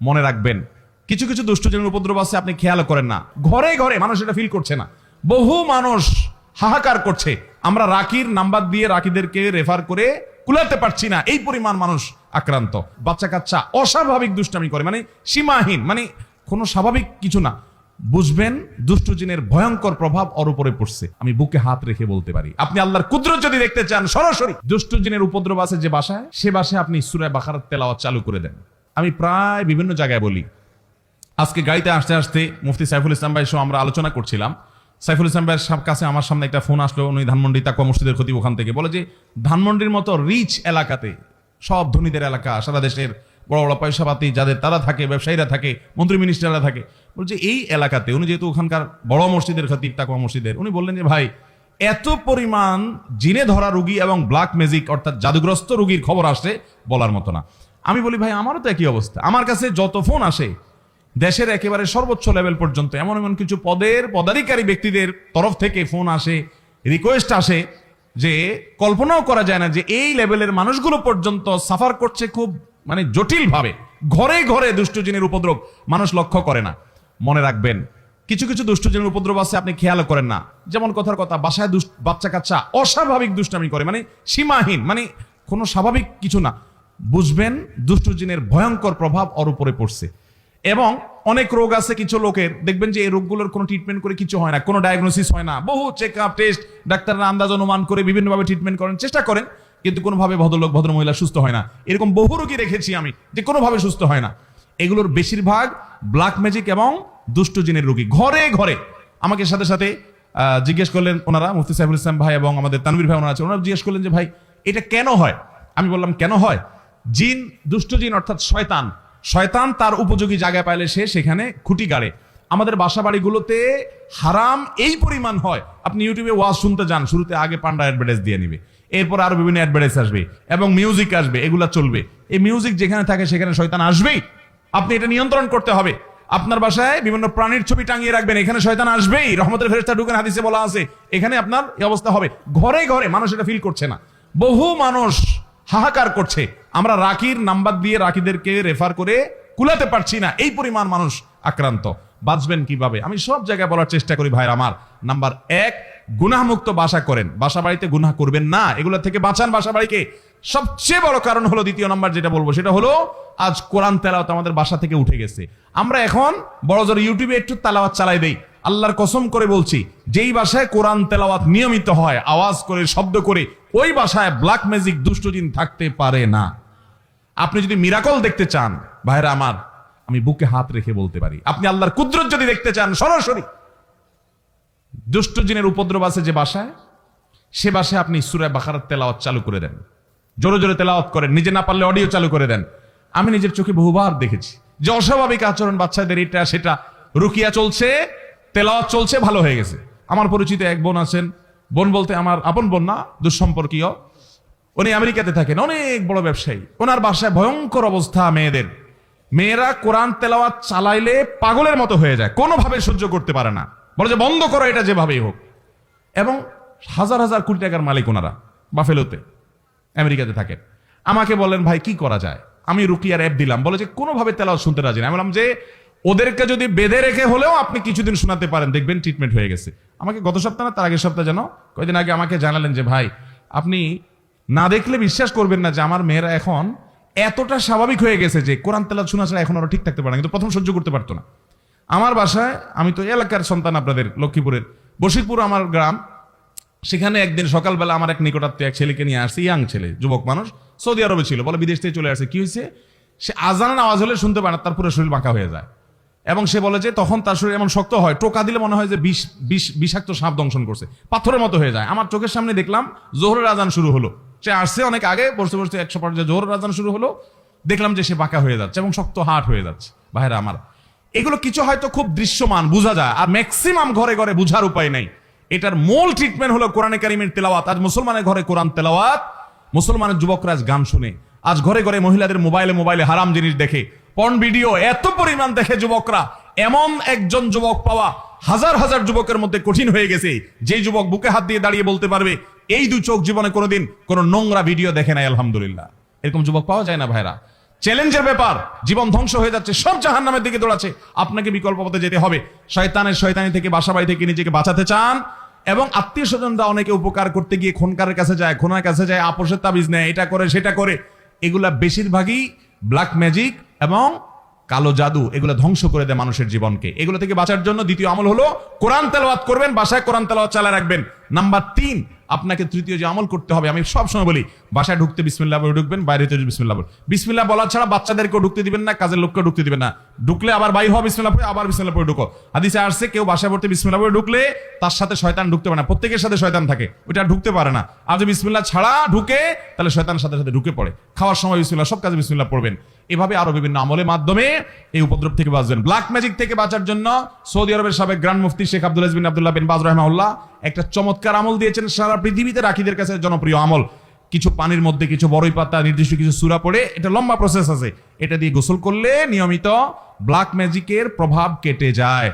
মনে রাখবেন, কিছু কিছু দুষ্টজনের উপদ্রব আছে, আপনি খেয়াল করেন না। ঘরে ঘরে মানুষ এটা ফিল করছে না। বহু মানুষ হাহাকার করছে, আমরা রাকির নাম্বার দিয়ে রাকিদেরকে রেফার করে কুলাতে পারছি না, এই পরিমাণ মানুষ আক্রান্ত। বাচ্চা কাচ্চা অস্বাভাবিক দুষ্টামি করে, মানে সীমাহীন, মানে কোনো স্বাভাবিক কিছু না। বুঝবেন দুষ্ট জিনের ভয়ঙ্কর প্রভাব ওর উপরে পড়ছে। আমি বুকে হাত রেখে বলতে পারি, আপনি আল্লাহর কুদরত যদি দেখতে চান সরাসরি, দুষ্ট জিনের উপদ্রব আছে যে বাসায়, সে বাসায় আপনি সূরা বাকারার তেলাওয়াত চালু করে দেন। আমি প্রায় বিভিন্ন জায়গায় বলি। আজকে গাড়িতে আসতে আসতে মুফতি সাইফুল ইসলাম ভাই সহ আমরা আলোচনা করছিলাম। সাইফুল ইসলাম ভাইয়ের কাছে আমার সামনে একটা ফোন আসলো, উনি ধানমন্ডি তাকওয়া মসজিদের খতিব, ওখান থেকে বলে যে ধানমন্ডির মতো রিচ এলাকাতে, সব ধনীদের এলাকা, সারা দেশের বড় বড় পয়সাপাতি যাদের তারা থাকে, ব্যবসায়ীরা থাকে, মন্ত্রী মিনিস্টাররা থাকে, বলছে এই এলাকাতে, উনি যেহেতু ওখানকার বড় মসজিদের খতিব তাকওয়া মসজিদের, উনি বললেন যে ভাই এত পরিমাণ জিনে ধরা রুগী এবং ব্ল্যাক ম্যাজিক অর্থাৎ জাদুগ্রস্ত রুগীর খবর আসে বলার মতো না। আমি বলি ভাই আমারও তো একই অবস্থা, আমার কাছে যত ফোন আসে দেশের একেবারে সর্বোচ্চ লেভেল পর্যন্ত এমন এমন কিছু পদাধিকারী ব্যক্তিদের তরফ থেকে ফোন আসে, রিকোয়েস্ট আসে যে কল্পনাও করা যায় না যে এই লেভেলের মানুষগুলো পর্যন্ত সাফার করছে খুব মানে জটিল ভাবে। ঘরে ঘরে দুষ্টজিনের উপদ্রব মানুষ লক্ষ্য করে না। মনে রাখবেন, কিছু কিছু দুষ্টজিনের উপদ্রব আছে, আপনি খেয়াল করেন না। যেমন কথার কথা, বাসায় বাচ্চা কাচ্চা অস্বাভাবিক দুষ্টামি করে, মানে সীমাহীন, মানে কোনো স্বাভাবিক কিছু না। বুঝবেন দুষ্টজিনের ভয়ঙ্কর প্রভাব ওর উপরে পড়ছে। এবং অনেক রোগ আছে কিছু লোকের, দেখবেন যে এই রোগগুলোর কোনো ট্রিটমেন্ট করে কিছু হয় না, কোনো ডায়াগনোসিস হয় না, বহু চেক আপ টেস্ট, ডাক্তাররা আন্দাজ অনুমান করে বিভিন্নভাবে ট্রিটমেন্ট করেন, চেষ্টা করেন, কিন্তু কোনোভাবে ভদ্রলোক ভদ্রমহিলা সুস্থ হয় না। এরকম বহু রোগী রেখেছি আমি যে কোনোভাবে সুস্থ হয় না। এগুলোর বেশিরভাগ ব্ল্যাক ম্যাজিক এবং দুষ্ট জিনের রোগী। ঘরে ঘরে আমাকে সাথে সাথে জিজ্ঞেস করলেন ওনারা, মুফতি সাইফুল ইসলাম ভাই এবং আমাদের তানভীর ভাই ওনারা আছে, ওনারা জিজ্ঞেস করলেন যে ভাই এটা কেন হয়? আমি বললাম কেন হয়, জিন, দুষ্ট জিন অর্থাৎ শয়তান তার উপযোগী জায়গায় পাইলে সে সেখানে খুঁটি গাড়ে। আমাদের বাসা বাড়িগুলোতে হারাম এই পরিমাণ হয়, আপনি ইউটিউবে ওয়াজ শুনতে যান, শুরুতে আগে পান্ডা অ্যাডভার্টাইজ দিয়ে নিবে, এরপর আরো বিভিন্ন অ্যাডভার্টাইজ আসবে এবং মিউজিক আসবে, এগুলা চলবে। এই মিউজিক যেখানে থাকে সেখানে শয়তান আসবেই। আপনি এটা নিয়ন্ত্রণ করতে হবে। আপনার বাসায় বিভিন্ন প্রাণীর ছবি টাঙিয়ে রাখবেন, এখানে শয়তান আসবেই। রহমতের ফেরেশতা ঢুকেন, হাদিসে বলা আছে, এখানে আপনার এই অবস্থা হবে। ঘরে ঘরে মানুষ এটা ফিল করছে না। বহু মানুষ হাহাকার করছে, আমরা রাকির নাম্বার দিয়ে রাকিদেরকে রেফার করে কুলাতে পারছি না, এই পরিমাণ মানুষ আক্রান্ত। বাঁচবেন কিভাবে? আমি সব জায়গায় বলার চেষ্টা করি ভাইরা আমার। নাম্বার 1, গুনাহমুক্ত বাসা করেন, বাসা বাড়িতে গুনাহ করবেন না, এগুলো থেকে বাঁচান বাসা বাড়িকে। সবচেয়ে বড় কারণ হলো, দ্বিতীয় নাম্বার যেটা বলবো সেটা হলো, আজ কোরআন তেলাওয়াত আমাদের বাসা থেকে উঠে গেছে। আমরা এখন বড় জোর ইউটিউবে একটু তেলাওয়াত চালাই দেই। আল্লাহর কসম করে বলছি, যেই বাসায় কোরআন তেলাওয়াত নিয়মিত হয়, আওয়াজ করে, শব্দ করে, ওই বাসায় ব্ল্যাক ম্যাজিক দুষ্টজিন থাকতে পারে না। আপনি যদি মিরাকল দেখতে চান ভাইরা আমার, আমি বুকে হাত রেখে বলতে পারি, আপনি আল্লাহর কুদরত যদি দেখতে চান সরাসরি, দুষ্টজিনের উপদ্রব আছে যে বাসায়, সে বাসায় আপনি সূরা বাকারার তেলাওয়াত চালু করে দেন, জোরে জোরে তেলাওয়াত করেন, নিজে না পারলে অডিও চালু করে দেন। আমি নিজের চোখে বহুবার দেখেছি যে অস্বাভাবিক আচরণ বাচ্চাদের, এটা সেটা, রুকিয়া চলছে, তেলাওয়াত চলছে, ভালো হয়ে গেছে। আমার পরিচিত এক বোন আছেন, বোন বলতে আমার আপন বোন না, দুঃসম্পর্কীয়, উনি আমেরিকাতে থাকেন, অনেক বড় ব্যবসায়ী। ওনার বাসায় ভয়ঙ্কর অবস্থা, মেয়েরা কোরআন তেলাওয়াত চালাইলে পাগলের মতো হয়ে যায়, কোনোভাবে সহ্য করতে পারে না, বলে যে বন্ধ করো এটা যেভাবেই হোক। এবং হাজার হাজার কোটি টাকার মালিক ওনারা, বাফেলোতে আমেরিকাতে থাকেন। আমাকে বলেন ভাই কি করা যায়? আমি রুকিয়ার অ্যাপ দিলাম, বলে যে কোনোভাবে তেলাওয়াত শুনতে রাজি না। আমি বললাম যে ওদেরকে যদি বেঁধে রেখে হলেও আপনি কিছুদিন শোনাতে পারেন, দেখবেন ট্রিটমেন্ট হয়ে গেছে। আমাকে গত সপ্তাহ না তার আগের সপ্তাহ যেন কয়েকদিন আগে আমাকে জানালেন যে ভাই আপনি না দেখলে বিশ্বাস করবেন না যে আমার মেয়েরা এখন এতটা স্বাভাবিক হয়ে গেছে যে কোরআন তেলাওয়াত শোনা ছাড়া এখন আরো ঠিক থাকতে পারে না, কিন্তু প্রথম সহ্য করতে পারতো না। আমার বাসায়, আমি তো এলাকার সন্তান, আপনাদের লক্ষ্মীপুরের বশিরপুর আমার গ্রাম, সেখানে একদিন সকালবেলা আমার এক নিকটাত্মীয় এক ছেলেকে নিয়ে আসছে, ইয়াং ছেলে, যুবক মানুষ, সৌদি আরবে ছিল, বলে বিদেশ থেকে চলে আসছে। কি হয়েছে? সে আজান আওয়াজ হলে শুনতে পায় না, তার পুরো শরীর বাঁকা হয়ে যায়। এবং সে বলে যে তখন তার শরীর এমন শক্ত হয়, টোকা দিলে মনে হয় যে বিষাক্ত সাপ দংশন করছে, পাথরের মতো হয়ে যায়। আমার চোখের সামনে দেখলাম জোহরের আজান শুরু হলো, সে আসছে অনেক আগে, বসতে বসতে 100 পর্যায়ে জোহরের আজান শুরু হলো, দেখলাম যে সে বাঁকা হয়ে যাচ্ছে এবং শক্ত হাট হয়ে যাচ্ছে। ভাইরা আমার, এগুলো কিছু হয়তো খুব দৃশ্যমান বোঝা যায়, আর ম্যাক্সিমাম ঘরে ঘরে বোঝার উপায় নাই। এটার মূল ট্রিটমেন্ট হলো কোরআনে কারিমের তেলাওয়াত। আজ মুসলমানের ঘরে কোরআন তেলাওয়াত, মুসলমানের যুবকরা আজ গান শুনে, আজ ঘরে ঘরে মহিলাদের মোবাইলে হারাম জিনিস দেখে, পর্ন ভিডিও এত পরিমাণ দেখে যুবকরা। এমন একজন যুবক পাওয়া হাজার হাজার যুবকের মধ্যে কঠিন হয়ে গেছে, যে যুবক বুকে হাত দিয়ে দাঁড়িয়ে বলতে পারবে এই 2 চোখ জীবনে কোনোদিন কোনো নোংরা ভিডিও দেখে নাই, আলহামদুলিল্লাহ। এরকম যুবক পাওয়া যায় না ভাইরা। চ্যালেঞ্জের ব্যাপার, জীবন ধ্বংস হয়ে যাচ্ছে, সব জাহান্নামের দিকে দৌড়াচ্ছে, আপনাকে বিকল্প পথে যেতে হবে। শয়তানি থেকে, বাসাবাড়ি থেকে নিজেকে বাঁচাতে চান, এবং আত্মীয় স্বজনরা অনেকে উপকার করতে গিয়ে খোনকারের কাছে যায়, খোনার কাছে যায়, আপোষের তাবিজ নেয়, এটা করে সেটা করে, এগুলা বেশিরভাগই ব্ল্যাক ম্যাজিক এবং কালো জাদু, এগুলো ধ্বংস করে দেয় মানুষের জীবনকে। এগুলো থেকে বাঁচার জন্য দ্বিতীয় আমল হলো কোরআন তেলাওয়াত করবেন, বাসায় কোরআন তেলাওয়াত চালিয়ে রাখবেন। নাম্বার 3, আপনাকে তৃতীয় যে আমল করতে হবে, আমি সব সময় বলি, বাসায় ঢুকতে বিসমিল্লাহ বলে ঢুকবেন, বাইরে যেতে বিসমিল্লাহ বলে। বিসমিল্লাহ বলা ছাড়া বাচ্চাদেরকেও ঢুকতে দিবেন না, কাজের লোককেও ঢুকতে দিবেন না। ঢুকলে আবার বাইর হওয়া, বিসমিল্লাহ পড়ে আবার বিসমিল্লাহ পড়ে ঢুকো। হাদিসে আসছে কেউ বাসায় পড়তে বিসমিল্লাহ পড়ে ঢুকলে তার সাথে শয়তান ঢুকতে পারে না, প্রত্যেকের সাথে শয়তান থাকে, ওটা ঢুকতে পারে না। আর যদি বিসমিল্লাহ ছাড়া ঢুকে, তাহলে শয়তানের সাথে সাথে ঢুকে পড়ে। খাওয়ার সময় বিসমিল্লাহ, সব কাজে বিসমিল্লাহ পড়বেন। এভাবে আরো বিভিন্ন আমলের মাধ্যমে এই উপদ্রব থেকে বাঁচবেন। ব্ল্যাক ম্যাজিক থেকে বাঁচার জন্য সৌদি আরবের সাবেক গ্র্যান্ড মুফতি শেখ আব্দুল আজিজ বিন আব্দুল্লাহ বিন বাজ রাহিমাহুল্লাহ একটা চমৎকার আমল দিয়েছেন, সারা পৃথিবীতে রাখীদের কাছে জনপ্রিয় আমল। কিছু পানির মধ্যে কিছু বড়ই পাতা, নির্দিষ্ট কিছু সূরা পড়ে, এটা লম্বা প্রসেস আছে, এটা দিয়ে গোসল করলে নিয়মিত ব্ল্যাক ম্যাজিকের প্রভাব কেটে যায়।